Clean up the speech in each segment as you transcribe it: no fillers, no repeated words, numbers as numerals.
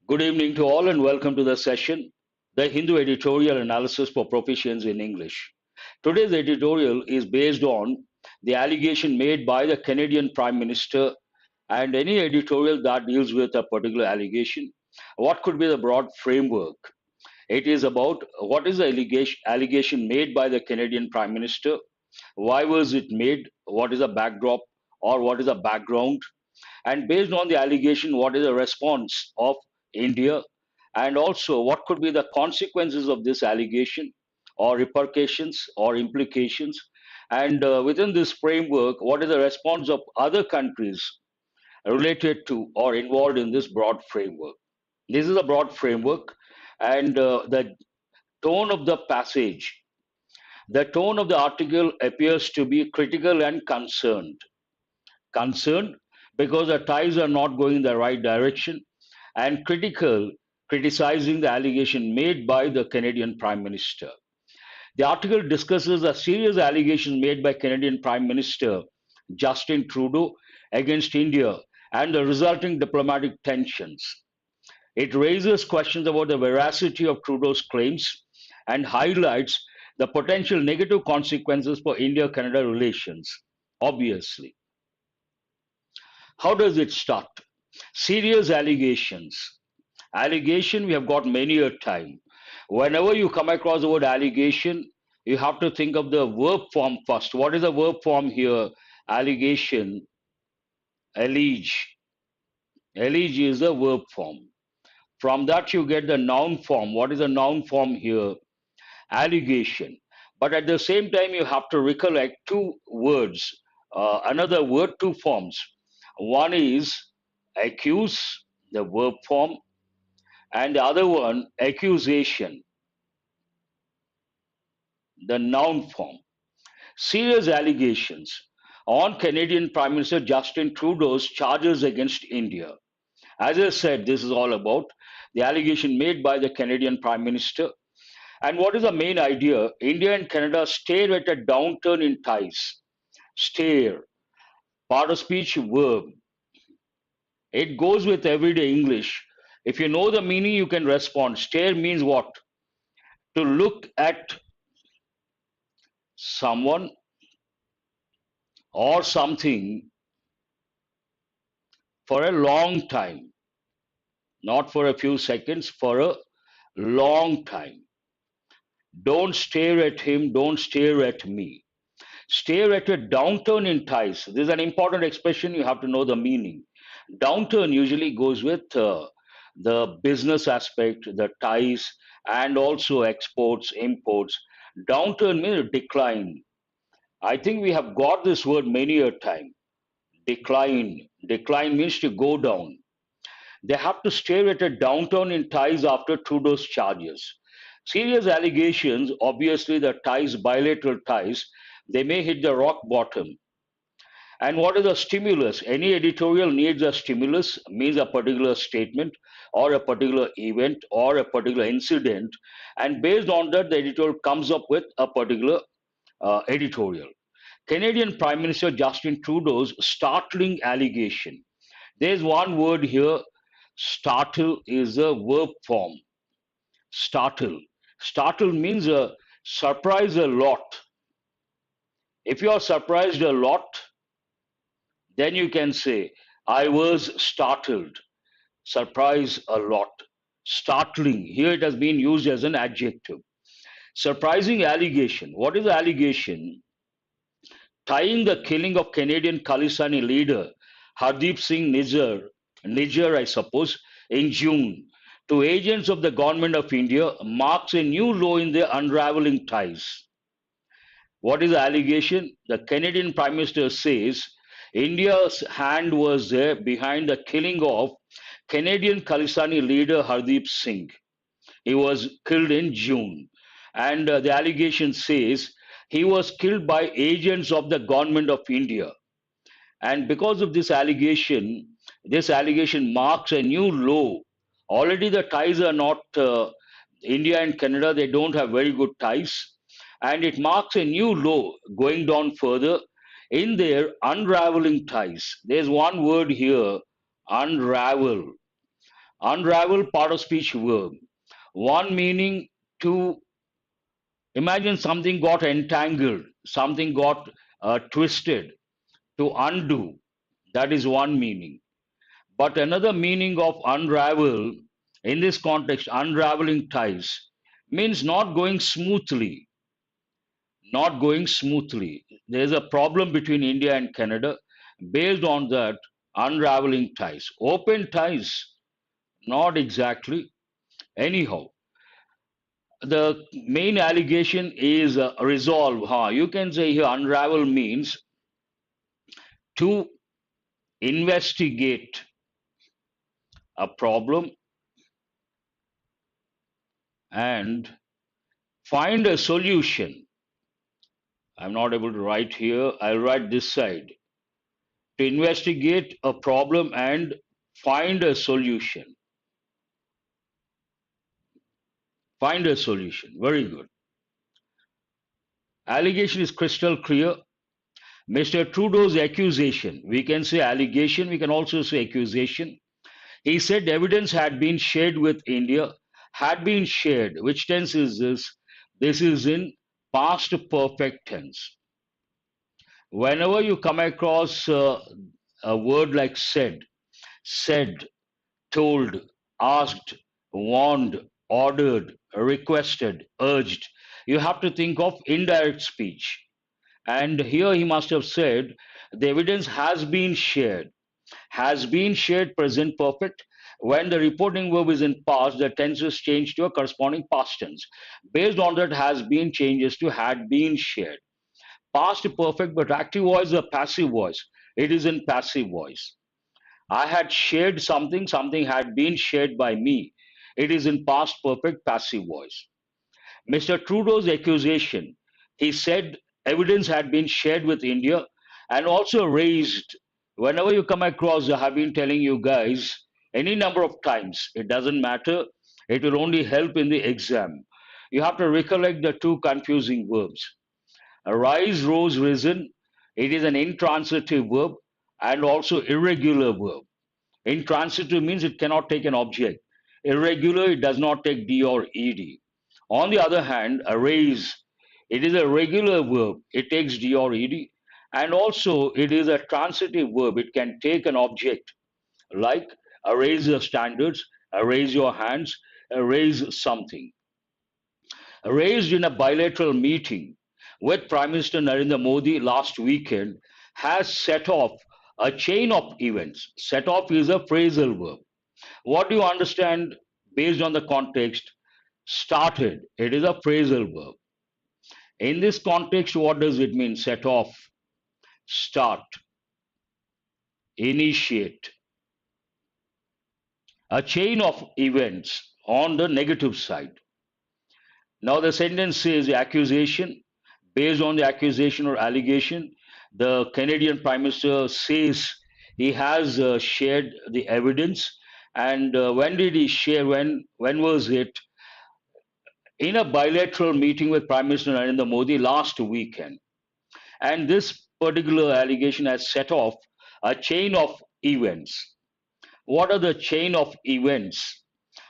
Good evening to all and welcome to the session, the Hindu Editorial Analysis for Proficiency in English. Today's editorial is based on the allegation made by the Canadian Prime Minister and any editorial that deals with a particular allegation. What could be the broad framework? It is about what is the allegation made by the Canadian Prime Minister, why was it made, what is the backdrop or what is the background, and based on the allegation, what is the response of India, and also what could be the consequences of this allegation, or repercussions, or implications, and within this framework, what is the response of other countries related to or involved in this broad framework. This is a broad framework, and the tone of the passage, the tone of the article appears to be critical and concerned because the ties are not going in the right direction, and criticizing the allegation made by the Canadian Prime Minister. The article discusses a serious allegation made by Canadian Prime Minister Justin Trudeau against India and the resulting diplomatic tensions. It raises questions about the veracity of Trudeau's claims and highlights the potential negative consequences for India Canada relations. Obviously, how does it start? Serious allegations. Allegation, we have got many a time. Whenever you come across the word allegation, you have to think of the verb form first. What is the verb form here? Allegation, allege. Allege is the verb form. From that, you get the noun form. What is the noun form here? Allegation. But at the same time, you have to recollect two words, another word, two forms. One is accuse, the verb form, and the other one, accusation, the noun form. Serious allegations on Canadian Prime Minister Justin Trudeau's charges against India. As I said, this is all about the allegation made by the Canadian Prime Minister. And what is the main idea? India and Canada stare at a downturn in ties. Stare, part of speech verb. It goes with everyday English. If you know the meaning, you can respond. Stare means what? To look at someone or something for a long time, not for a few seconds, for a long time. Don't stare at him, don't stare at me. Stare at a downturn in ties. This is an important expression, you have to know the meaning. Downturn usually goes with the business aspect, the ties, and also exports, imports. Downturn means decline. I think we have got this word many a time. Decline. Decline means to go down. They have to stare at a downturn in ties after Trudeau's charges. Serious allegations, obviously, the ties, bilateral ties, they may hit the rock bottom. And what is a stimulus? Any editorial needs a stimulus, means a particular statement or a particular event or a particular incident. And based on that, the editorial comes up with a particular editorial. Canadian Prime Minister Justin Trudeau's startling allegation. There's one word here. Startle is a verb form. Startle. Startle means a surprise a lot. If you are surprised a lot, then you can say, I was startled. Surprise a lot. Startling. Here it has been used as an adjective. Surprising allegation. What is the allegation? Tying the killing of Canadian Khalisani leader Hardeep Singh Nijjar, I suppose, in June to agents of the government of India marks a new low in their unraveling ties. What is the allegation? The Canadian Prime Minister says India's hand was there behind the killing of Canadian Khalisani leader Hardeep Singh. He was killed in June. And the allegation says he was killed by agents of the government of India. And because of this allegation marks a new low. Already the ties are not, India and Canada, they don't have very good ties. And it marks a new low going down further in their unraveling ties. There's one word here, unravel. Unravel, part of speech verb. One meaning, to imagine something got entangled, something got twisted. To undo, that is one meaning. But another meaning of unravel in this context, unraveling ties, means not going smoothly. Not going smoothly. There's a problem between India and Canada. Based on that, unraveling ties. Open ties, not exactly. Anyhow, the main allegation is resolve. You can say here unravel means to investigate a problem and find a solution. I'm not able to write here. I'll write this side. To investigate a problem and find a solution. Find a solution. Very good. Allegation is crystal clear. Mr. Trudeau's accusation. We can say allegation. We can also say accusation. He said evidence had been shared with India. Had been shared. Which tense is this? This is in past perfect tense. Whenever you come across a word like said, told, asked, warned, ordered, requested, urged, you have to think of indirect speech. And here he must have said the evidence has been shared. Has been shared, present perfect. When the reporting verb is in past, the tense is changed to a corresponding past tense. Based on that, has been changes to had been shared. Past perfect, but active voice is a passive voice. It is in passive voice. I had shared something, something had been shared by me. It is in past perfect passive voice. Mr. Trudeau's accusation, he said evidence had been shared with India and also raised. Whenever you come across, I have been telling you guys any number of times, it doesn't matter, it will only help in the exam. You have to recollect the two confusing verbs. Rise, rose, risen, it is an intransitive verb and also irregular verb. Intransitive means it cannot take an object. Irregular, it does not take D or ED. On the other hand, a raise, it is a regular verb. It takes D or ED. And also, it is a transitive verb. It can take an object like raise your standards, raise your hands, raise something. Raised in a bilateral meeting with Prime Minister Narendra Modi last weekend has set off a chain of events. Set off is a phrasal verb. What do you understand based on the context? Started. It is a phrasal verb. In this context, what does it mean? Set off, start, initiate. A chain of events on the negative side. Now the sentence says accusation. Based on the accusation or allegation, the Canadian Prime Minister says he has shared the evidence. And when did he share? When was it? In a bilateral meeting with Prime Minister Narendra Modi last weekend. And this particular allegation has set off a chain of events. What are the chain of events?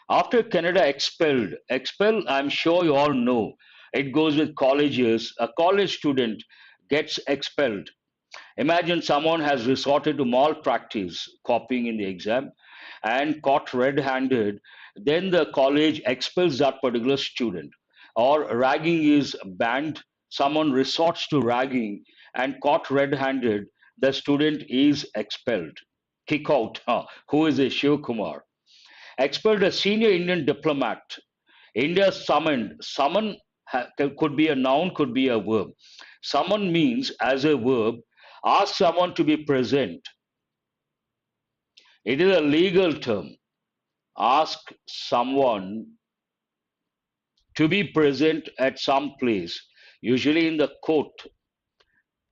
After Canada expel, I'm sure you all know, it goes with colleges. A college student gets expelled. Imagine someone has resorted to malpractice, copying in the exam, and caught red handed. Then the college expels that particular student. Or ragging is banned, someone resorts to ragging and caught red handed, the student is expelled. Kick out. Who is a Shiv Kumar? Expelled a senior Indian diplomat. India summoned. Summon could be a noun, could be a verb. Summon means, as a verb, ask someone to be present. It is a legal term. Ask someone to be present at some place, usually in the court.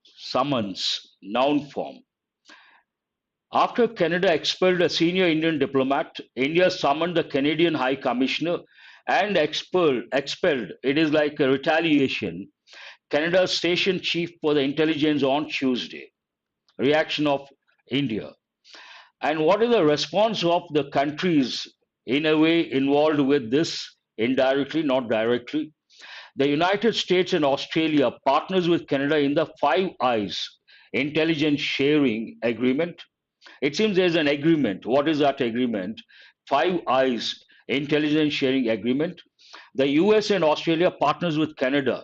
Summons, noun form. After Canada expelled a senior Indian diplomat, India summoned the Canadian High Commissioner and expelled. It is like a retaliation. Canada's station chief for the intelligence on Tuesday. Reaction of India. And what is the response of the countries in a way involved with this, indirectly, not directly. The United States and Australia partners with Canada in the Five Eyes intelligence sharing agreement. It seems there's an agreement. What is that agreement? Five Eyes intelligence sharing agreement. The US and Australia partners with Canada.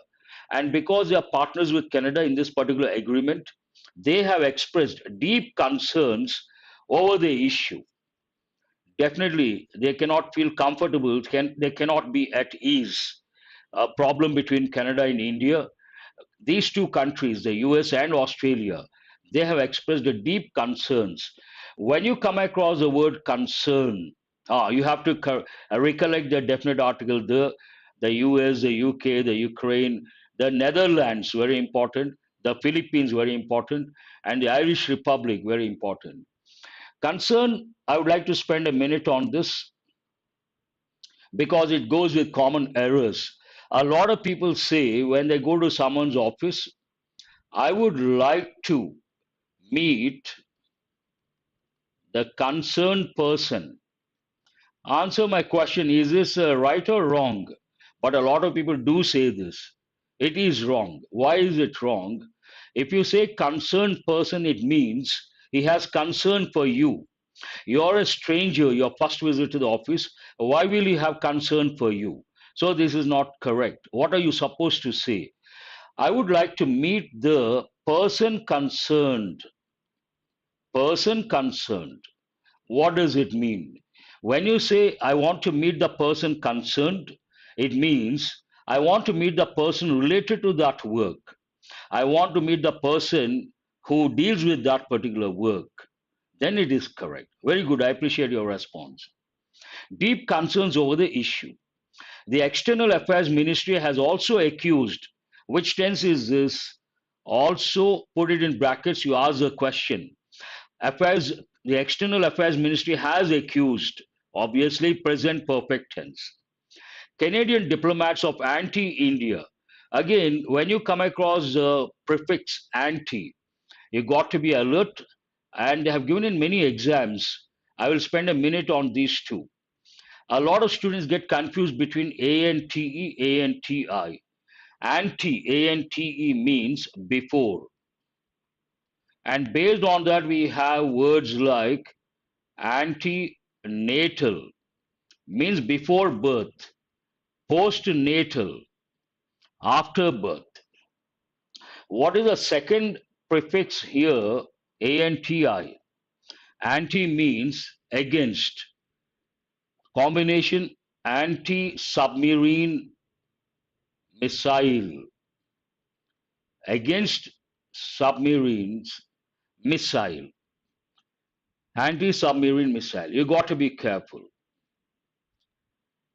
And because they are partners with Canada in this particular agreement, they have expressed deep concerns over the issue. Definitely, they cannot feel comfortable, they cannot be at ease. A problem between Canada and India, these two countries, the US and Australia, they have expressed a deep concerns. When you come across the word concern, you have to recollect the definite article, the US, the UK, the Ukraine, the Netherlands, very important, the Philippines, very important, and the Irish Republic, very important. Concern, I would like to spend a minute on this because it goes with common errors. A lot of people say when they go to someone's office, I would like to meet the concerned person. Answer my question, is this right or wrong? But a lot of people do say this. It is wrong. Why is it wrong? If you say concerned person, it means he has concern for you. You're a stranger, your first visit to the office. Why will he have concern for you? So this is not correct. What are you supposed to say? I would like to meet the person concerned. Person concerned. What does it mean? When you say, I want to meet the person concerned, it means I want to meet the person related to that work. I want to meet the person who deals with that particular work. Then it is correct. Very good. I appreciate your response. Deep concerns over the issue. The External Affairs Ministry has also accused, which tense is this? Also put it in brackets, you ask the question. Affairs, the External Affairs Ministry has accused, obviously present perfect tense, Canadian diplomats of anti-India. Again, when you come across the prefix anti, you got to be alert, and they have given in many exams. I will spend a minute on these two. A lot of students get confused between ANTE, ANTI. Anti, ANTE means before. And based on that, we have words like antenatal, means before birth, postnatal, after birth. What is the second prefix here? ANTI. Anti means against. Combination anti submarine missile. Against submarines missile. Anti submarine missile. You got to be careful.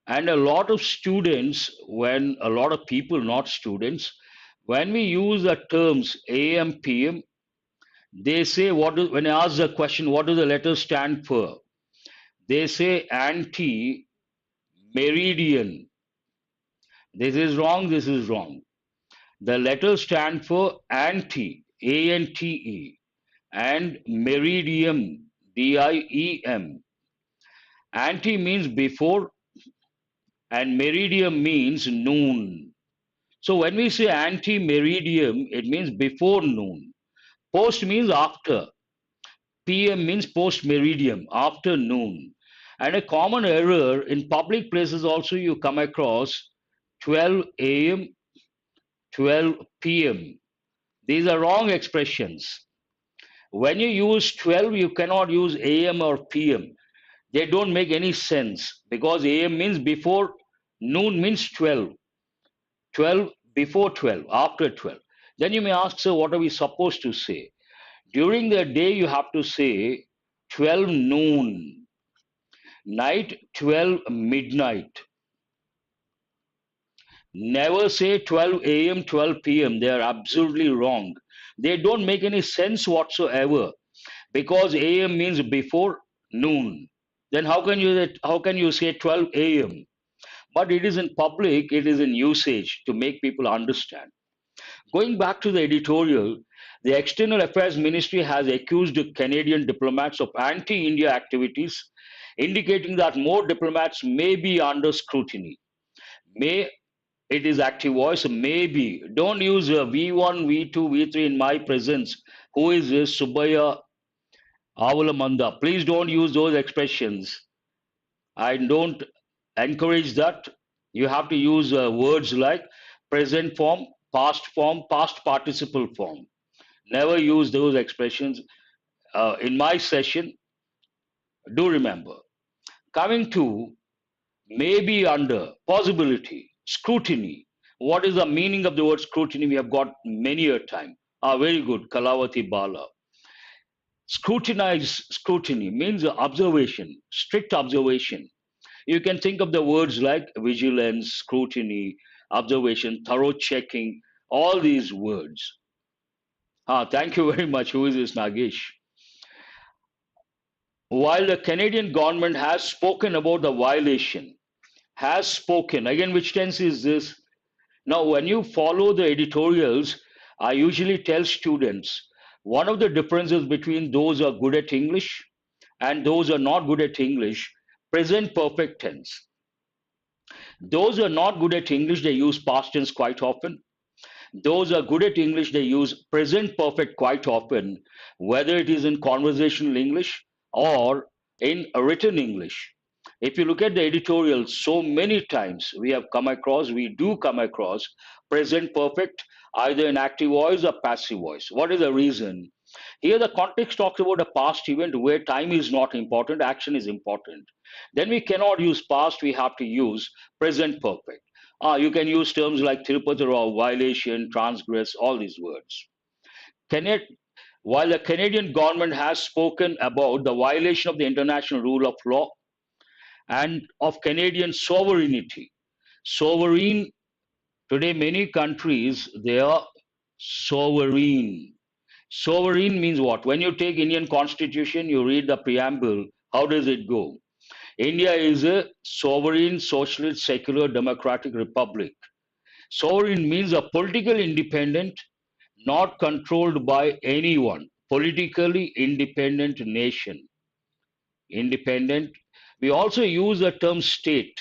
And a lot of students, when a lot of people, not students, when we use the terms AM, PM, they say, when I ask the question, what do the letters stand for? They say anti meridian. This is wrong, this is wrong. The letters stand for anti, ANTE, and meridium, DIEM. Anti means before, and meridium means noon. So when we say ante-meridium, it means before noon. Post means after. PM means post-meridium, after noon. And a common error in public places also you come across 12 a.m., 12 p.m. These are wrong expressions. When you use 12, you cannot use AM or PM. They don't make any sense because AM means before, noon means 12. 12 before 12, after 12. Then you may ask, sir, what are we supposed to say? During the day, you have to say 12 noon, night 12 midnight. Never say 12 a.m., 12 p.m. They are absolutely wrong. They don't make any sense whatsoever because a.m. means before noon. Then how can you say 12 a.m.? But it is in public, it is in usage to make people understand. Going back to the editorial, The External Affairs Ministry has accused Canadian diplomats of anti-India activities, indicating that more diplomats may be under scrutiny. May it is active voice, maybe. Don't use V1, V2, V3 in my presence. Who is this? Subaya Avalamanda. Please don't use those expressions. I don't encourage that. You have to use words like present form, past participle form. Never use those expressions in my session. Do remember. Coming to maybe under, possibility, scrutiny. What is the meaning of the word scrutiny? We have got many a time. Ah, very good, Kalavati Bala. Scrutiny means observation, strict observation. You can think of the words like vigilance, scrutiny, observation, thorough checking, all these words. Ah, thank you very much. Who is this, Nagesh? While the Canadian government has spoken about the violation, has spoken, again, which tense is this? Now, when you follow the editorials, I usually tell students one of the differences between those who are good at English and those who are not good at English, present perfect tense. Those who are not good at English, they use past tense quite often. Those who are good at English, they use present perfect quite often, whether it is in conversational English or in written English. If you look at the editorial, so many times we do come across present perfect either in active voice or passive voice. What is the reason? Here, the context talks about a past event where time is not important, action is important. Then we cannot use past, we have to use present perfect. You can use terms like Tirupati or violation, transgress, all these words. Cana- while the Canadian government has spoken about the violation of the international rule of law and of Canadian sovereignty, sovereign, today many countries, they are sovereign. Sovereign means what? When you take Indian constitution, you read the preamble, how does it go? India is a sovereign, socialist, secular, democratic republic. Sovereign means a political independent, not controlled by anyone. Politically independent nation. Independent. We also use the term state.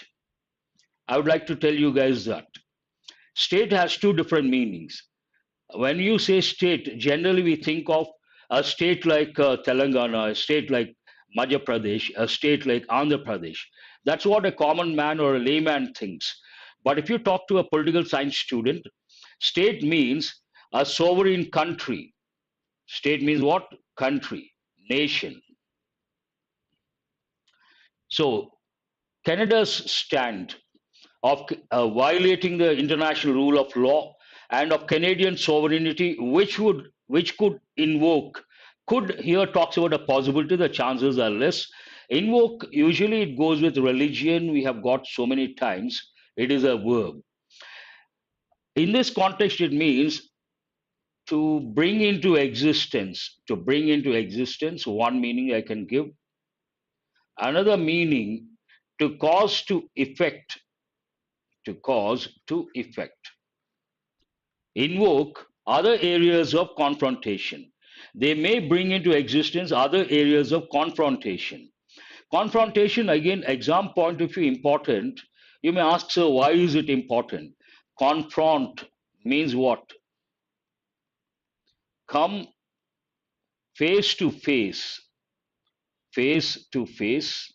I would like to tell you guys that. State has two different meanings. When you say state, generally we think of a state like Telangana, a state like Madhya Pradesh, a state like Andhra Pradesh. That's what a common man or a layman thinks. But if you talk to a political science student, state means a sovereign country. State means what? Country, nation. So Canada's stand of violating the international rule of law and of Canadian sovereignty, which could invoke, could here talks about a possibility, the chances are less. Invoke, usually it goes with religion, we have got so many times, it is a verb. In this context, it means to bring into existence, one meaning I can give. Another meaning, to cause to effect, to cause to effect. Invoke other areas of confrontation. They may bring into existence other areas of confrontation. Confrontation, again, exam point of view, important. You may ask, sir, why is it important? Confront means what? Come face to face, face to face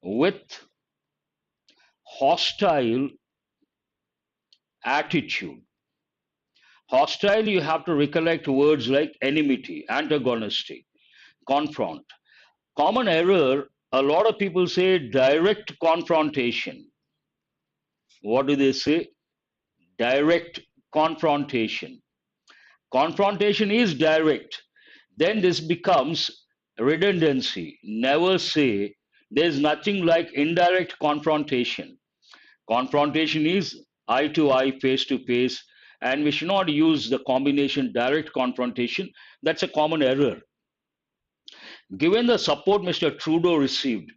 with hostile attitude. Hostile, you have to recollect words like enmity, antagonistic, confront. Common error, a lot of people say direct confrontation. What do they say? Direct confrontation. Confrontation is direct. Then this becomes redundancy. Never say there's nothing like indirect confrontation. Confrontation is eye to eye, face to face, and we should not use the combination direct confrontation. That's a common error. Given the support Mr. Trudeau received,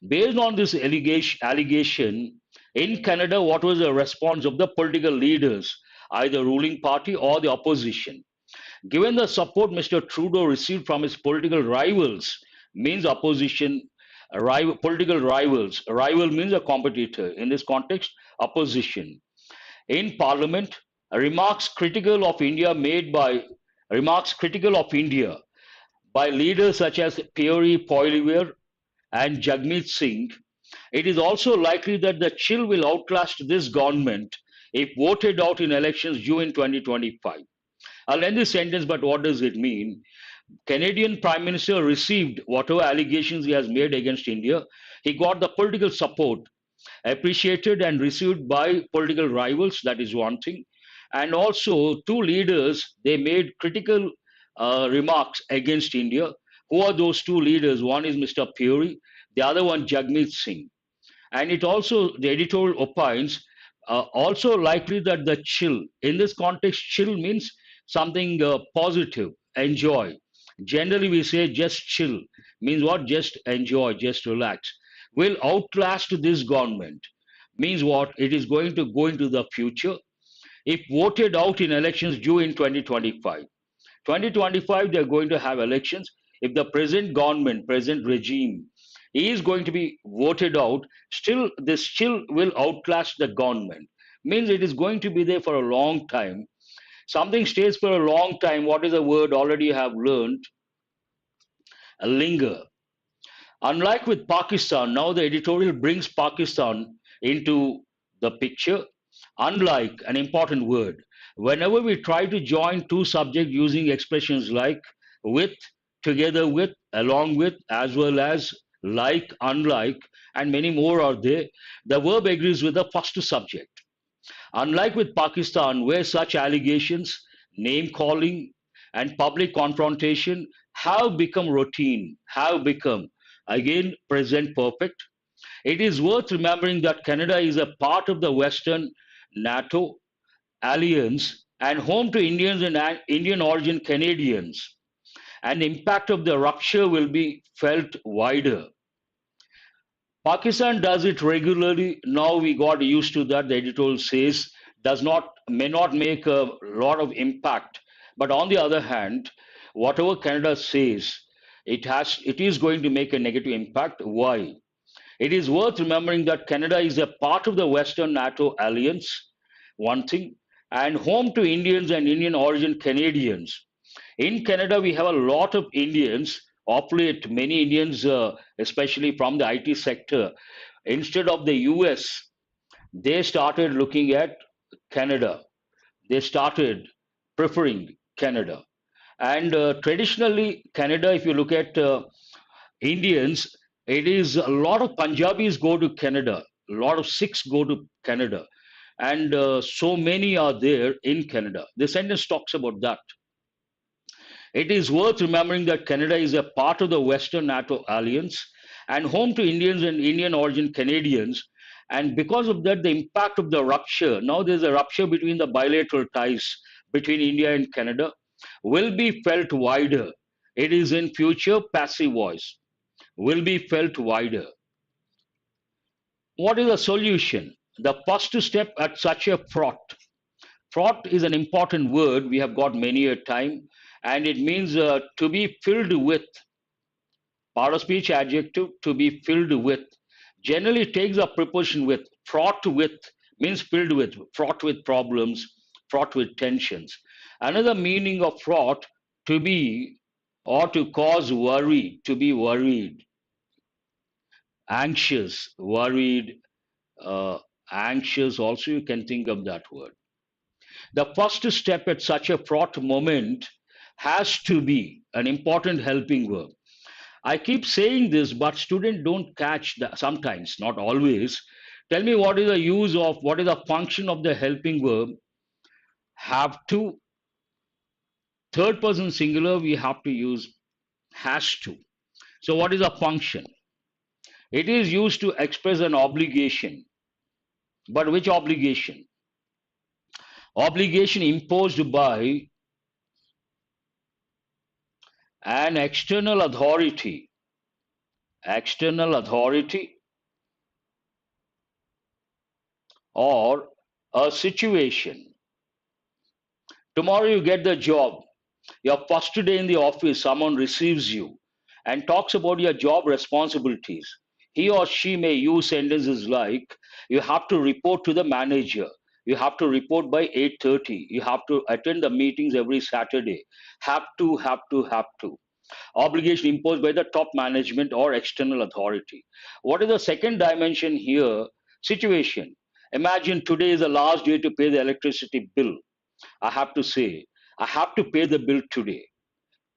based on this allegation in Canada, what was the response of the political leaders, either ruling party or the opposition? Given the support Mr. Trudeau received from his political rivals, means opposition, political rivals. A rival means a competitor. In this context, opposition. In Parliament, remarks critical of India made by remarks critical of India by leaders such as Pierre Poilievre and Jagmeet Singh. It is also likely that the chill will outlast this government if voted out in elections due in 2025. I'll end this sentence, but what does it mean? Canadian Prime Minister received whatever allegations he has made against India. He got the political support appreciated and received by political rivals. That is one thing. And also, two leaders they made critical remarks against India. Who are those two leaders? One is Mr. Puri, the other one Jagmeet Singh. And it also the editorial opines also likely that the chill in this context chill means something positive, enjoy. Generally we say just chill means what? Just enjoy, just relax. Will outlast this government means what? It is going to go into the future if voted out in elections due in 2025. 2025 they're going to have elections. If the present government, present regime is going to be voted out, still this still will outlast the government. Means it is going to be there for a long time. Something stays for a long time. What is a word already you have learned? A linger. Unlike with Pakistan, now the editorial brings Pakistan into the picture. Unlike, an important word, whenever we try to join two subjects using expressions like with, together with, along with, as well as, like, unlike, and many more are there, the verb agrees with the first subject. Unlike with Pakistan, where such allegations, name calling, and public confrontation have become routine, have become again present perfect, it is worth remembering that Canada is a part of the Western NATO alliance and home to Indians and Indian origin Canadians, and the impact of the rupture will be felt wider. Pakistan does it regularly. Now we got used to that. The editorial says does not may not make a lot of impact, but on the other hand, whatever Canada says, it is going to make a negative impact. Why? It is worth remembering that Canada is a part of the Western NATO alliance, one thing, and home to Indians and Indian origin Canadians. In Canada, we have a lot of Indians, of late, many Indians, especially from the IT sector. Instead of the US, they started looking at Canada. They started preferring Canada. And traditionally, Canada, if you look at Indians, it is a lot of Punjabis go to Canada, a lot of Sikhs go to Canada, and so many are there in Canada. The sentence talks about that. It is worth remembering that Canada is a part of the Western NATO alliance and home to Indians and Indian origin Canadians. And because of that, the impact of the rupture, now there's a rupture between the bilateral ties between India and Canada, will be felt wider. It is in future passive voice, will be felt wider. What is the solution? The first step at such a fraught. Fraught is an important word we have got many a time, and it means to be filled with. Part of speech adjective to be filled with. Generally takes a preposition with. Fraught with means filled with, fraught with problems, fraught with tensions. Another meaning of fraught to be or to cause worry, to be worried, anxious, worried, anxious. Also, you can think of that word. The first step at such a fraught moment has to be an important helping verb. I keep saying this, but students don't catch that sometimes, not always. Tell me what is the use of, what is the function of the helping verb? Have to, third person singular, we have to use has to. So, what is a function? It is used to express an obligation. But which obligation? Obligation imposed by an external authority or a situation. Tomorrow you get the job. Your first day in the office, someone receives you and talks about your job responsibilities. He or she may use sentences like, you have to report to the manager. You have to report by 8:30. You have to attend the meetings every Saturday. Have to. Obligation imposed by the top management or external authority. What is the second dimension here? Situation. Imagine today is the last day to pay the electricity bill. I have to say, I have to pay the bill today.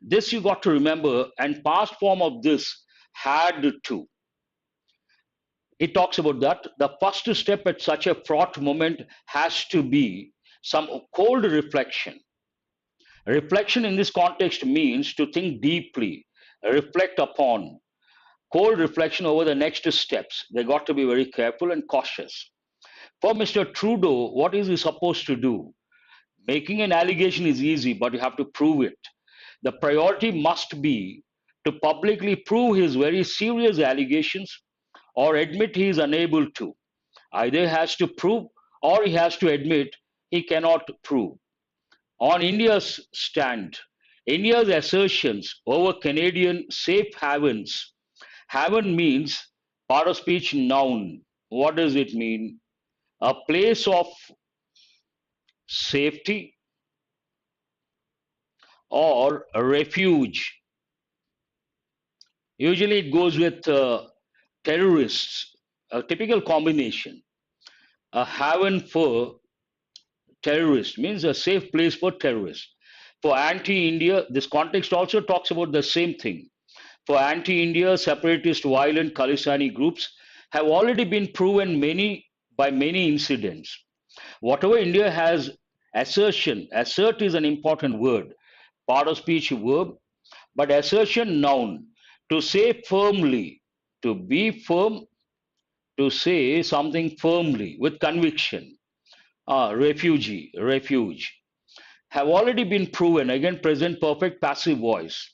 This you got to remember, and past form of this had to. It talks about that. The first step at such a fraught moment has to be some cold reflection. Reflection in this context means to think deeply, reflect upon, cold reflection over the next steps. They got to be very careful and cautious. For Mr. Trudeau, what is he supposed to do? Making an allegation is easy, but you have to prove it. The priority must be to publicly prove his very serious allegations or admit he is unable to. Either he has to prove or he has to admit he cannot prove. On India's stand, India's assertions over Canadian safe havens. Haven means part of speech noun. What does it mean? A place of safety or a refuge. Usually it goes with terrorists, a typical combination. A haven for terrorists means a safe place for terrorists. For anti India, this context also talks about the same thing. For anti India, separatist, violent Khalistani groups have already been proven by many incidents. Whatever India has assertion, assert is an important word, part of speech verb, but assertion noun, to say firmly, to be firm, to say something firmly with conviction. Refugee, refuge, have already been proven, again, present perfect passive voice.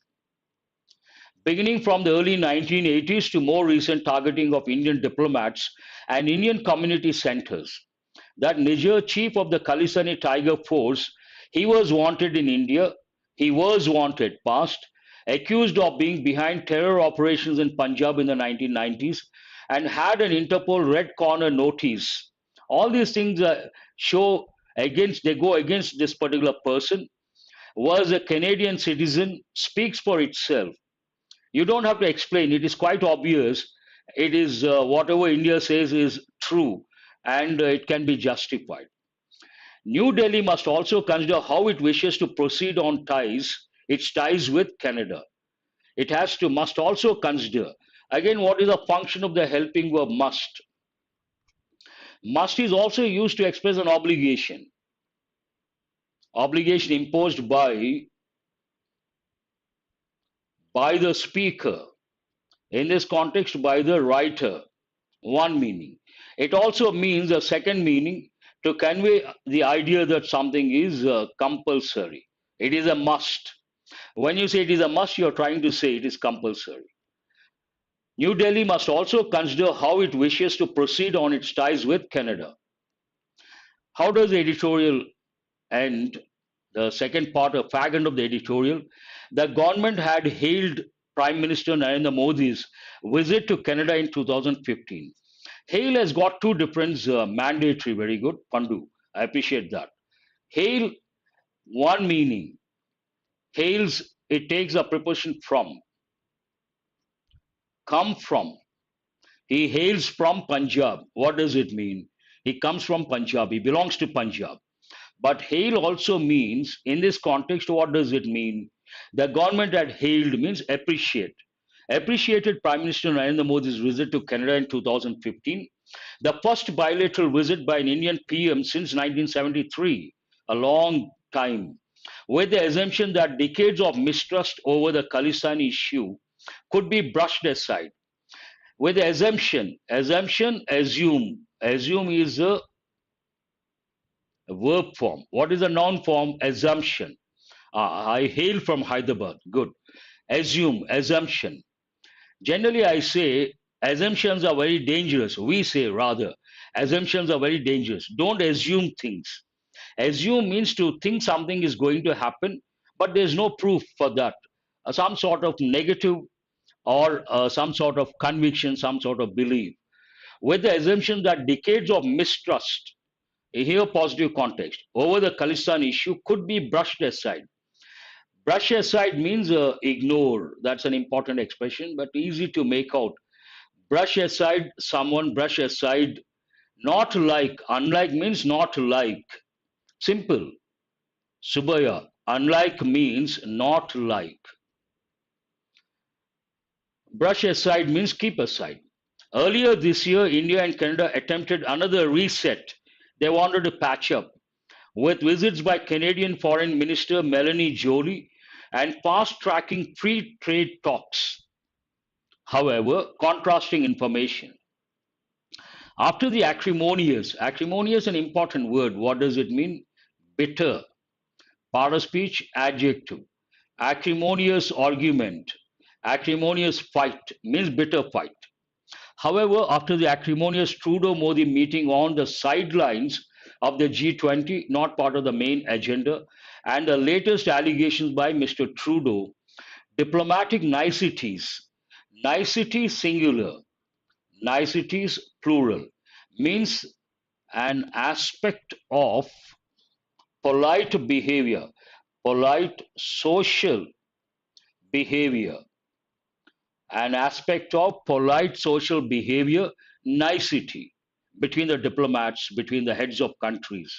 Beginning from the early 1980s to more recent targeting of Indian diplomats and Indian community centers. That Niger chief of the Khalisani Tiger Force, he was wanted in India, he was wanted past, accused of being behind terror operations in Punjab in the 1990s, and had an Interpol red corner notice. All these things show against, they go against this particular person, was a Canadian citizen, speaks for itself. You don't have to explain, it is quite obvious. It is whatever India says is true, and it can be justified. New Delhi must also consider how it wishes to proceed on its ties with Canada. It must also consider, again, what is the function of the helping verb must. Must is also used to express an obligation imposed by the speaker, in this context by the writer. One meaning. It also means a second meaning, to convey the idea that something is compulsory. It is a must. When you say it is a must, you are trying to say it is compulsory. New Delhi must also consider how it wishes to proceed on its ties with Canada. How does the editorial end? The second part, a fag end of the editorial. The government had hailed Prime Minister Narendra Modi's visit to Canada in 2015. Hail has got two different mandatory, very good, Pandu. I appreciate that. Hail, one meaning. Hails, it takes a preposition from, come from. He hails from Punjab. What does it mean? He comes from Punjab. He belongs to Punjab. But hail also means, in this context, what does it mean? The government had hailed means appreciate. Appreciated Prime Minister Narendra Modi's visit to Canada in 2015, the first bilateral visit by an Indian PM since 1973, a long time, with the assumption that decades of mistrust over the Khalistan issue could be brushed aside. With the assumption, assume is a verb form. What is a noun form? Assumption. I hail from Hyderabad. Good. Assumption. Generally, I say assumptions are very dangerous. We say rather, assumptions are very dangerous. Don't assume things. Assume means to think something is going to happen, but there's no proof for that. Some sort of negative or some sort of conviction, some sort of belief, with the assumption that decades of mistrust, here positive context, over the Khalistan issue could be brushed aside. Brush aside means ignore. That's an important expression, but easy to make out. Brush aside someone, brush aside, not like. Unlike means not like. Simple. Subaya. Unlike means not like. Brush aside means keep aside. Earlier this year, India and Canada attempted another reset. They wanted to patch up with visits by Canadian Foreign Minister Melanie Joly and fast tracking free trade talks. However, contrasting information. After the acrimonious an important word. What does it mean? Bitter. Part of speech, adjective. Acrimonious argument. Acrimonious fight means bitter fight. However, after the acrimonious Trudeau Modi meeting on the sidelines of the G20, not part of the main agenda, and the latest allegations by Mr. Trudeau, diplomatic niceties, nicety singular, niceties plural, means an aspect of polite behavior, polite social behavior, an aspect of polite social behavior, nicety between the diplomats, between the heads of countries.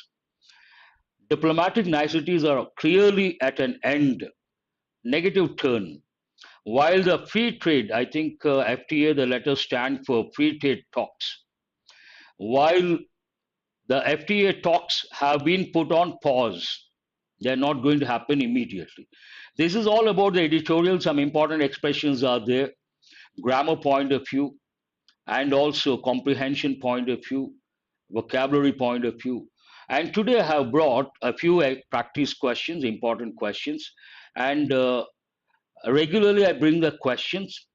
Diplomatic niceties are clearly at an end, negative turn. While the free trade, I think FTA, the letters stand for free trade talks. While the FTA talks have been put on pause, they're not going to happen immediately. This is all about the editorial. Some important expressions are there, grammar point of view, and also comprehension point of view, vocabulary point of view. And today I have brought a few practice questions, important questions, and regularly I bring the questions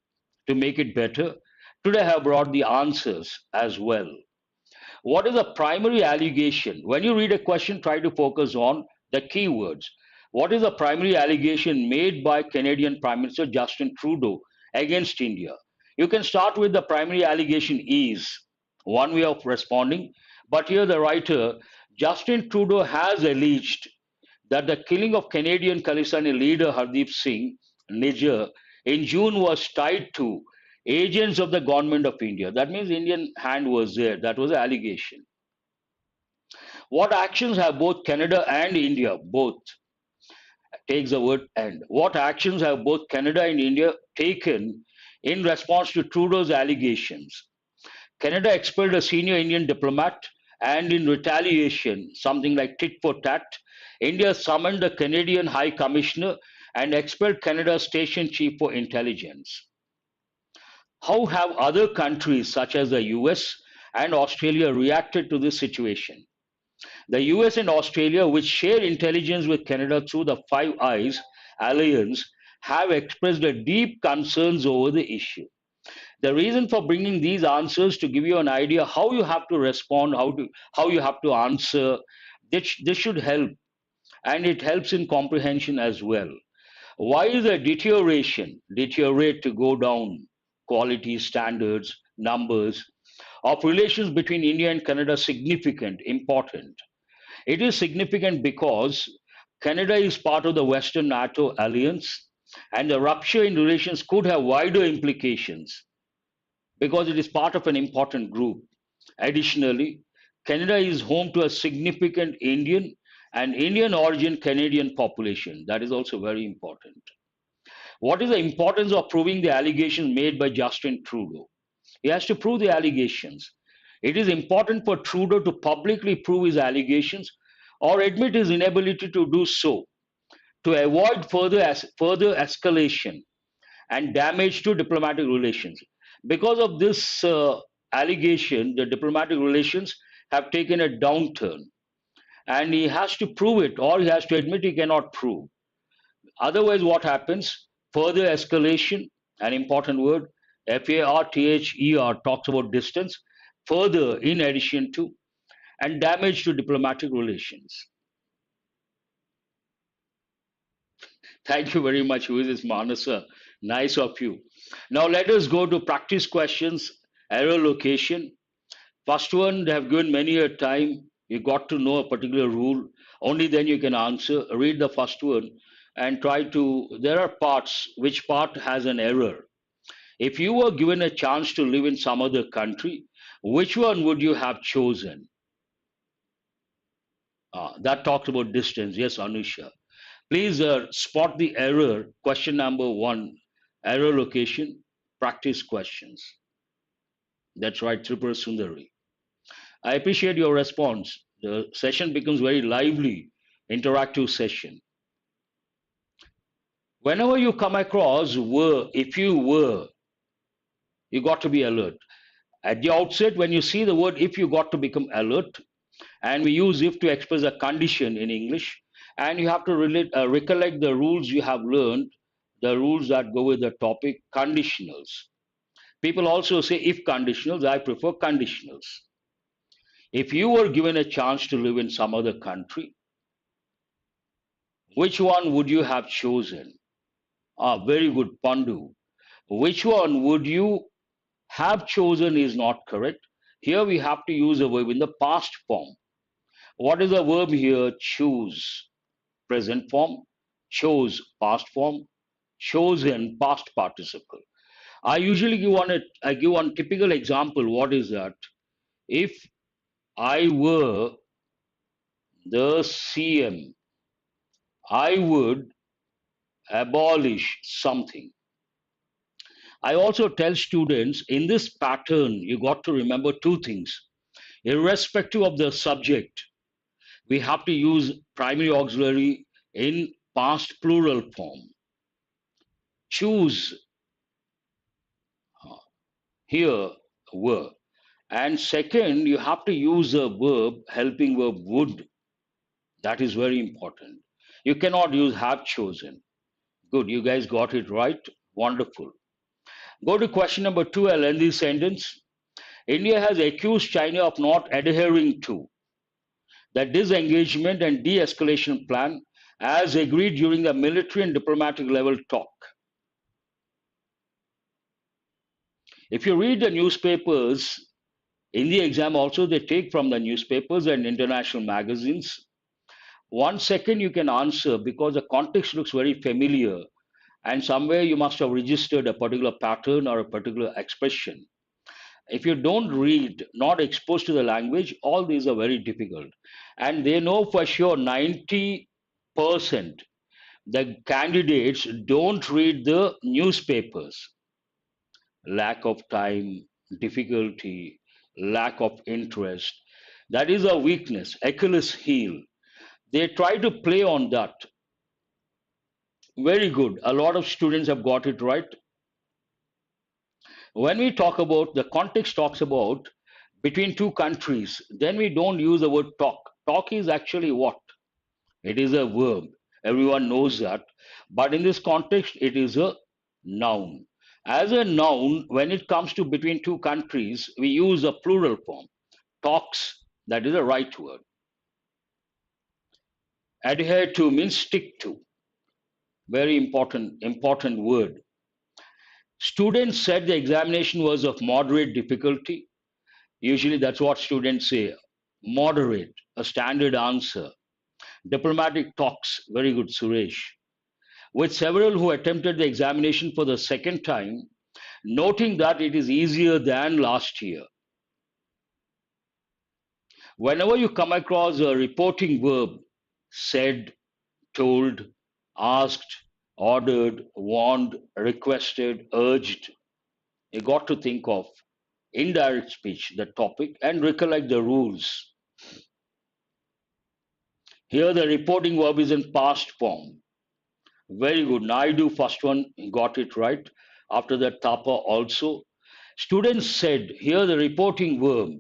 to make it better. Today I have brought the answers as well. What is a primary allegation? When you read a question, try to focus on the keywords. What is the primary allegation made by Canadian Prime Minister Justin Trudeau against India? You can start with the primary allegation is one way of responding, but here the writer, Justin Trudeau, has alleged that the killing of Canadian Khalistani leader Hardeep Singh Nijjar in June was tied to agents of the government of India. That means Indian hand was there. That was the allegation. What actions have both Canada and India, both takes the word and, what actions have both Canada and India taken in response to Trudeau's allegations? Canada expelled a senior Indian diplomat, and in retaliation, something like tit for tat, India summoned the Canadian High Commissioner and expelled Canada's station chief for intelligence. How have other countries such as the US and Australia reacted to this situation? The US and Australia, which share intelligence with Canada through the Five Eyes alliance, have expressed their deep concerns over the issue. The reason for bringing these answers to give you an idea how you have to respond, how you have to answer. This should help, and it helps in comprehension as well. Why is the deteriorate to go down, quality standards, numbers of relations between India and Canada significant, important? It is significant because Canada is part of the Western NATO alliance, and the rupture in relations could have wider implications because it is part of an important group. Additionally, Canada is home to a significant Indian and Indian origin Canadian population. That is also very important. What is the importance of proving the allegations made by Justin Trudeau? He has to prove the allegations. It is important for Trudeau to publicly prove his allegations or admit his inability to do so to avoid further escalation and damage to diplomatic relations. Because of this allegation, the diplomatic relations have taken a downturn, and he has to prove it, or he has to admit he cannot prove. Otherwise, what happens? Further escalation, an important word, FARTHER talks about distance, further in addition to, and damage to diplomatic relations. Thank you very much, Mrs. Manasa. Nice of you. Now let us go to practice questions, error location. First one, they have given many a time. You got to know a particular rule. Only then you can answer. Read the first one and try to. There are parts. Which part has an error? If you were given a chance to live in some other country, which one would you have chosen? That talks about distance. Yes, Anusha. Please spot the error. Question number one, error location, practice questions. That's right, Tripura Sundari. I appreciate your response. The session becomes very lively, interactive session. Whenever you come across were, if you were, you got to be alert. At the outset, when you see the word if, you got to become alert. And we use if to express a condition in English. And you have to recollect the rules you have learned, the rules that go with the topic, conditionals. People also say if conditionals, I prefer conditionals. If you were given a chance to live in some other country, which one would you have chosen? Very good, Pandu. Which one would you have chosen is not correct. Here we have to use a verb in the past form. What is the verb here? Choose. Present form, chose past form, chosen past participle. I usually give one typical example. What is that? If I were the CM, I would abolish something. I also tell students in this pattern, you got to remember two things. Irrespective of the subject, we have to use primary auxiliary in past plural form. Choose here were. And second, you have to use a verb, helping verb would. That is very important. You cannot use have chosen. Good, you guys got it right. Wonderful. Go to question number two, a lengthy sentence. India has accused China of not adhering to the disengagement and de escalation plan as agreed during the military and diplomatic level talk. If you read the newspapers, in the exam also, they take from the newspapers and international magazines. 1 second you can answer because the context looks very familiar and somewhere you must have registered a particular pattern or a particular expression. If you don't read, not exposed to the language, all these are very difficult. And they know for sure 90% the candidates don't read the newspapers. Lack of time, difficulty, lack of interest. That is a weakness, Achilles heel. They try to play on that. Very good. A lot of students have got it right. When we talk about the context talks about between two countries, then we don't use the word talk. Talk is actually what? It is a verb. Everyone knows that. But in this context, it is a noun. As a noun, when it comes to between two countries, we use a plural form. Talks, that is a right word. Adhere to means stick to. Very important word. Students said the examination was of moderate difficulty. Usually that's what students say. Moderate, a standard answer. Diplomatic talks, very good, Suresh. With several who attempted the examination for the second time, noting that it is easier than last year. Whenever you come across a reporting verb, said, told, asked, ordered, warned, requested, urged, you got to think of indirect speech, the topic, and recollect the rules. Here the reporting verb is in past form. Very good. Naidu, first one, got it right. After that, Tapa also. Students said, here the reporting verb.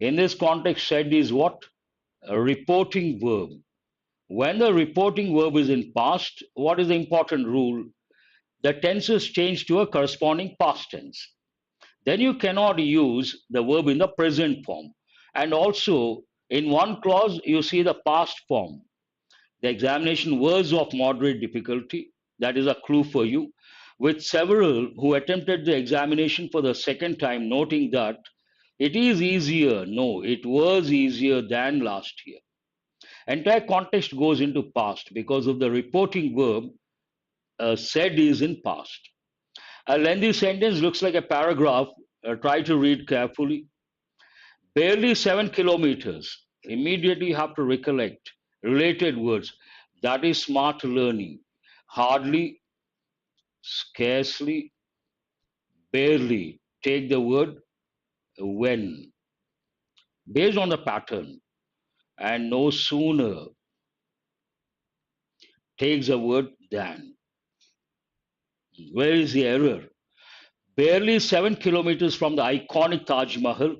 In this context, said is what? A reporting verb. When the reporting verb is in past, what is the important rule? The tenses change to a corresponding past tense. Then you cannot use the verb in the present form. And also, in one clause, you see the past form. The examination was of moderate difficulty. That is a clue for you. With several who attempted the examination for the second time noting that it is easier. No, it was easier than last year. Entire context goes into past because of the reporting verb. Said is in past. A lengthy sentence looks like a paragraph. Try to read carefully. Barely 7 kilometers. Immediately you have to recollect related words. That is smart learning. Hardly, scarcely, barely. Take the word when. Based on the pattern. And no sooner takes the word than. Where is the error? Barely 7 kilometers from the iconic Taj Mahal,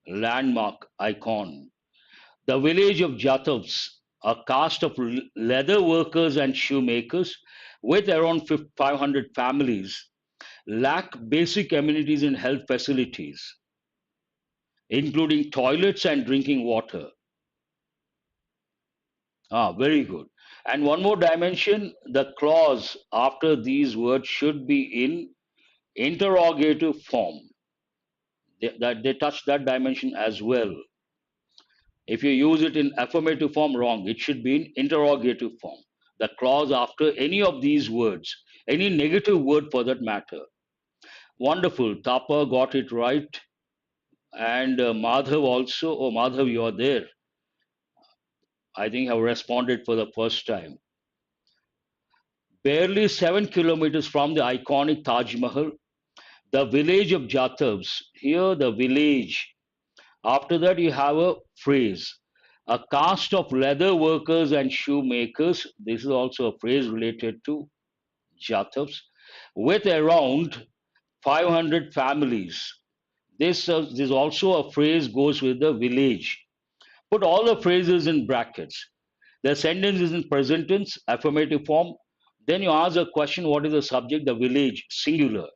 landmark icon. The village of Jatavs, a caste of leather workers and shoemakers with around 500 families, lack basic amenities and health facilities, including toilets and drinking water. Ah, very good. And one more dimension, the clause after these words should be in interrogative form. They touch that dimension as well. If you use it in affirmative form, wrong. It should be in interrogative form. The clause after any of these words, any negative word for that matter. Wonderful. Tapa got it right. And Madhav also. Oh, Madhav, you are there. I think have responded for the first time. Barely 7 kilometers from the iconic Taj Mahal, the village of Jatavs. Here, the village. After that, you have a phrase. A caste of leather workers and shoemakers. This is also a phrase related to Jatavs, with around 500 families. This also a phrase goes with the village. Put all the phrases in brackets. The sentence is in present tense, affirmative form. Then you ask a question, what is the subject? The village, singular.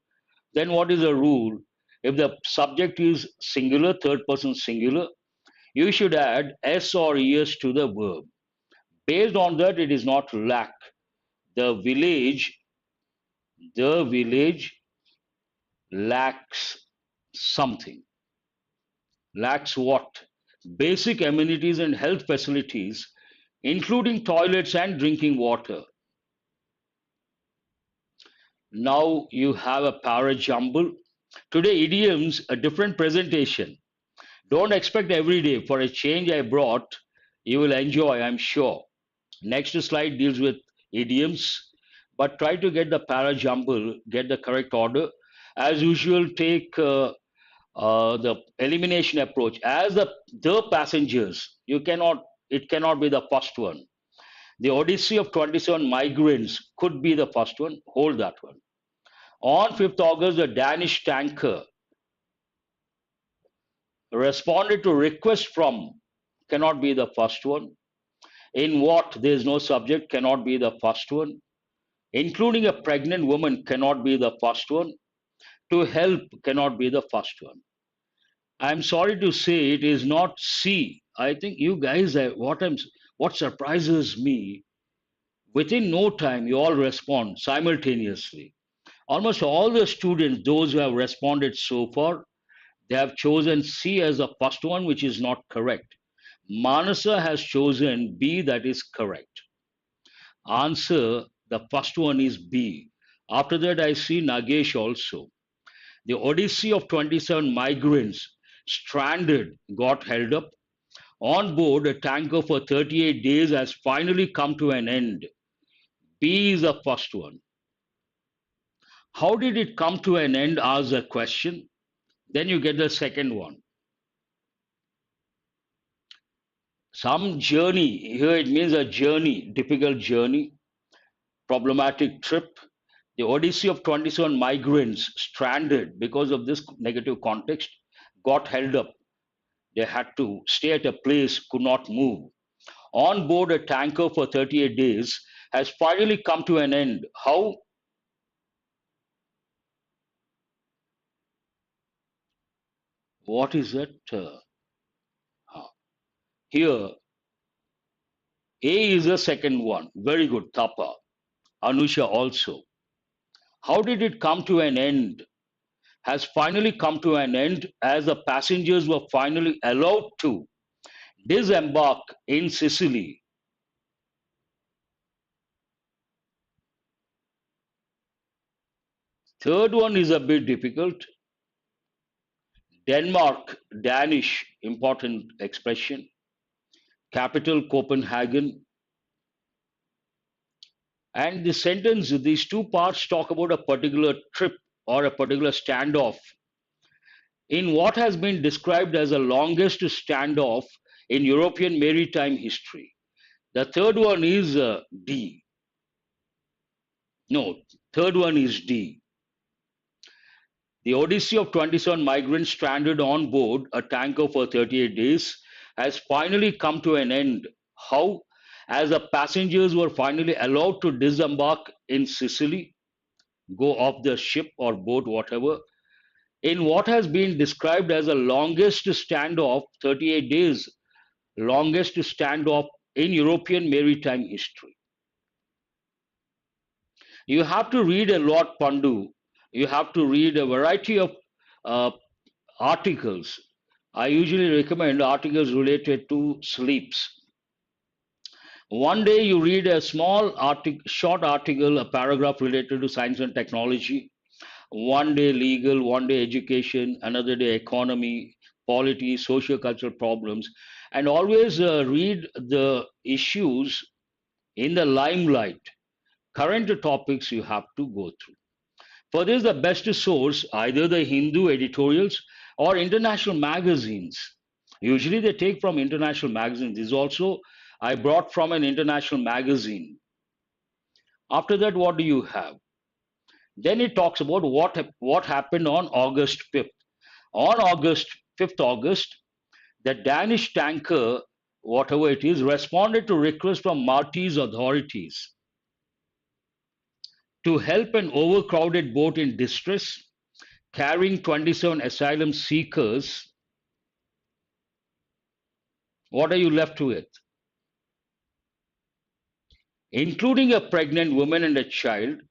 Then what is the rule? If the subject is singular, third person singular, you should add s or es to the verb. Based on that, it is not lack. The village, the village lacks something. Lacks what? Basic amenities and health facilities, including toilets and drinking water. Now you have a para jumble. Today, idioms, a different presentation. Don't expect every day. For a change I brought, you will enjoy, I'm sure. Next slide deals with idioms, but try to get the para jumble, get the correct order. As usual, take the elimination approach. As the passengers, you cannot. It cannot be the first one. The Odyssey of 27 migrants could be the first one. Hold that one. On 5th August, the Danish tanker responded to request from cannot be the first one. In what there is no subject cannot be the first one. Including a pregnant woman cannot be the first one. To help cannot be the first one. I'm sorry to say it is not C. I think you guys what surprises me, within no time you all respond simultaneously. Almost all the students, those who have responded so far, they have chosen C as the first one, which is not correct. Manasa has chosen B, that is correct. Answer, the first one is B. After that, I see Nagesh also. The Odyssey of 27 migrants stranded got held up. On board a tanker for 38 days has finally come to an end. B is the first one. How did it come to an end? Ask a question. Then you get the second one. Some journey, here it means a journey, difficult journey, problematic trip. The Odyssey of 27 migrants stranded because of this negative context got held up. They had to stay at a place, could not move. On board a tanker for 38 days has finally come to an end. How? What is it? Here, A is the second one. Very good, Tapa. Anusha also. How did it come to an end? Has finally come to an end as the passengers were finally allowed to disembark in Sicily. Third one is a bit difficult. Denmark, Danish, important expression. Capital, Copenhagen. And the sentence, these two parts talk about a particular trip or a particular standoff in what has been described as the longest standoff in European maritime history. The third one is D. No, third one is D. The odyssey of 27 migrants stranded on board a tanker for 38 days has finally come to an end. How? As the passengers were finally allowed to disembark in Sicily, go off the ship or boat, whatever, in what has been described as the longest standoff, 38 days, longest standoff in European maritime history. You have to read a lot, Pandu. You have to read a variety of uh, articles. I usually recommend articles related to sleeps. One day you read a small short article, a paragraph related to science and technology. One day legal, one day education, another day economy, polity, socio-cultural problems, and always read the issues in the limelight. Current topics you have to go through. For this, the best source, either the Hindu editorials or international magazines. Usually they take from international magazines. This also I brought from an international magazine. After that, what do you have? Then it talks about what happened on August 5th. On August 5th August, the Danish tanker, whatever it is, responded to requests from Maltese authorities to help an overcrowded boat in distress carrying 27 asylum seekers. What are you left with? Including a pregnant woman and a child,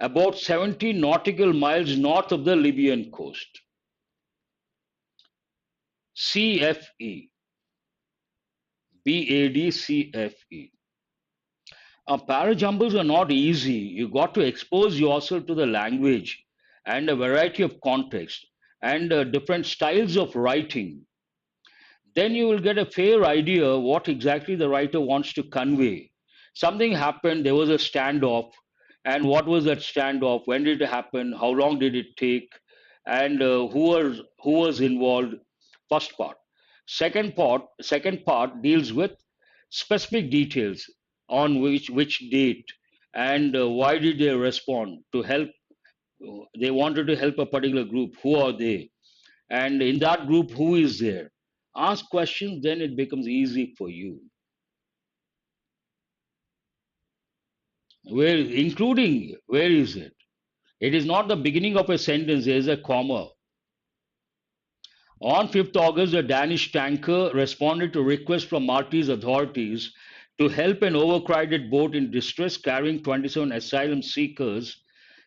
about 70 nautical miles north of the Libyan coast. CFE, BADCFE. Parajumbles are not easy. You got to expose yourself to the language and a variety of context and different styles of writing. Then you will get a fair idea what exactly the writer wants to convey. Something happened, there was a standoff, and what was that standoff? When did it happen? How long did it take? And who was involved? First part. Second part deals with specific details on which date and why did they respond to help. They wanted to help a particular group. Who are they? And in that group, who is there? Ask questions, then it becomes easy for you. Where is it? It is not the beginning of a sentence, there is a comma. On 5th August, the Danish tanker responded to requests from Maltese authorities to help an overcrowded boat in distress carrying 27 asylum seekers,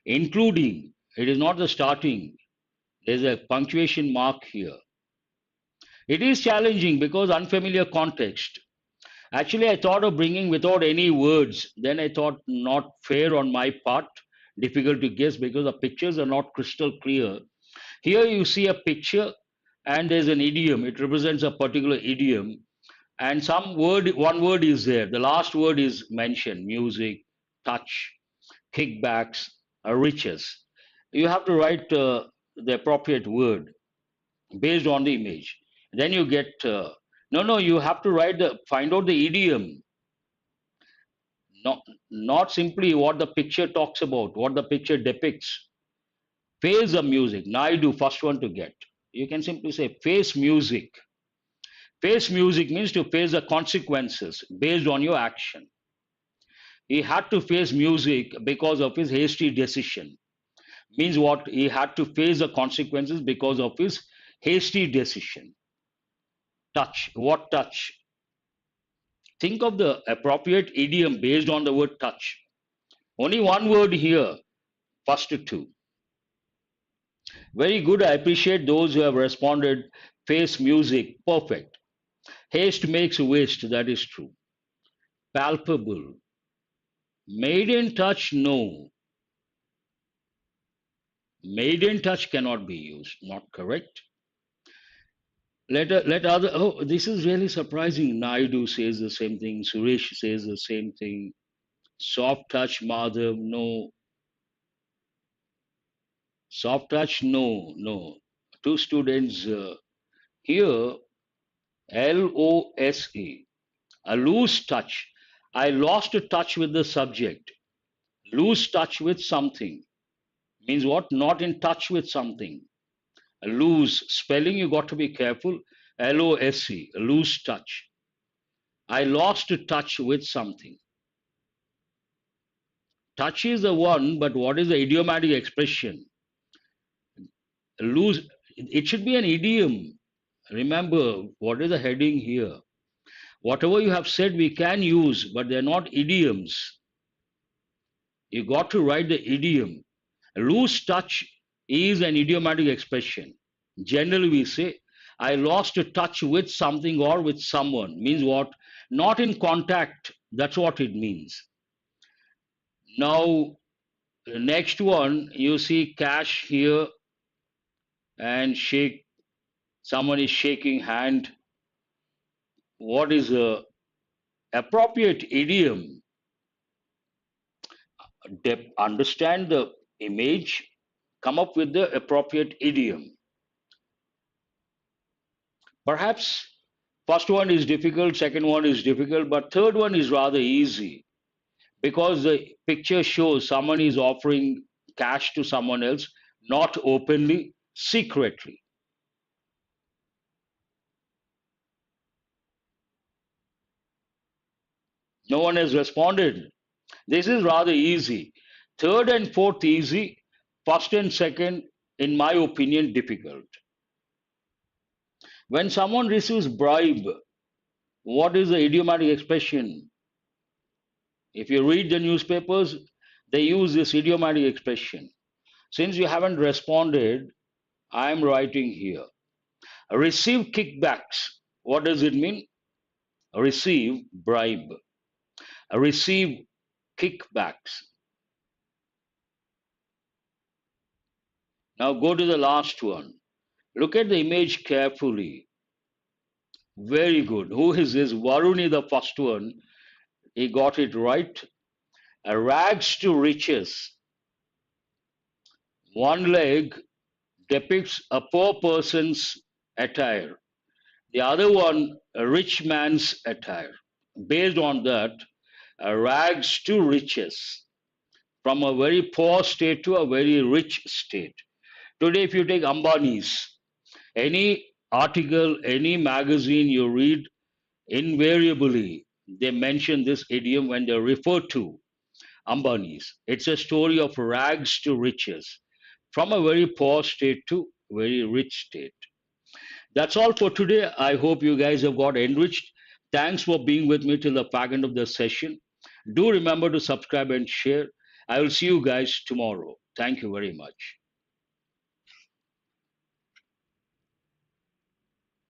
including, it is not the starting, there's a punctuation mark here. It is challenging because unfamiliar context. Actually, I thought of bringing without any words. Then I thought not fair on my part, difficult to guess because the pictures are not crystal clear. Here you see a picture and there's an idiom. It represents a particular idiom. And one word is there. The last word is mentioned: music, touch, kickbacks, riches. You have to write the appropriate word based on the image. Then you get no, you have to find out the idiom, not simply what the picture talks about, what the picture depicts. Face the music. Naidu, first one to get. You can simply say face music. Face music means to face the consequences based on your action. He had to face music because of his hasty decision. Means what? He had to face the consequences because of his hasty decision. Touch. What touch? Think of the appropriate idiom based on the word touch. Only one word here, first two. Very good. I appreciate those who have responded. Face music, perfect. Haste makes waste, that is true. Palpable. Maiden touch, no. Maiden touch cannot be used, not correct. Let other, oh, this is really surprising. Naidu says the same thing. Suresh says the same thing. Soft touch, Madhav, no. Soft touch, no, no. Two students here, LOSE, a loose touch. I lost touch with the subject. Lose touch with something means what? Not in touch with something. Lose spelling, you got to be careful. LOSE, lose touch. I lost touch with something. Touch is the one, but what is the idiomatic expression? Lose, it should be an idiom. Remember, what is the heading here? Whatever you have said, we can use, but they're not idioms. You got to write the idiom. Lose touch is an idiomatic expression. Generally, we say, I lost touch with something or with someone. Means what? Not in contact. That's what it means. Now, the next one, you see cash here and shake. Someone is shaking hand. What is a appropriate idiom? Understand the image, come up with the appropriate idiom. Perhaps first one is difficult, second one is difficult, but third one is rather easy because the picture shows someone is offering cash to someone else, not openly, secretly. No one has responded. This is rather easy. Third and fourth easy, first and second, in my opinion, difficult. When someone receives bribe, what is the idiomatic expression? If you read the newspapers, they use this idiomatic expression. Since you haven't responded, I am writing here. Receive kickbacks. What does it mean? Receive bribe. Receive kickbacks. Now go to the last one. Look at the image carefully. Very good. Who is this? Varuni, the first one. He got it right. Rags to riches. One leg depicts a poor person's attire. The other one, a rich man's attire. Based on that, rags to riches. From a very poor state to a very rich state. Today, if you take Ambani's, any article, any magazine you read, invariably they mention this idiom when they refer to Ambani's. It's a story of rags to riches, from a very poor state to very rich state. That's all for today. I hope you guys have got enriched. Thanks for being with me till the back end of the session. Do remember to subscribe and share. I will see you guys tomorrow. Thank you very much.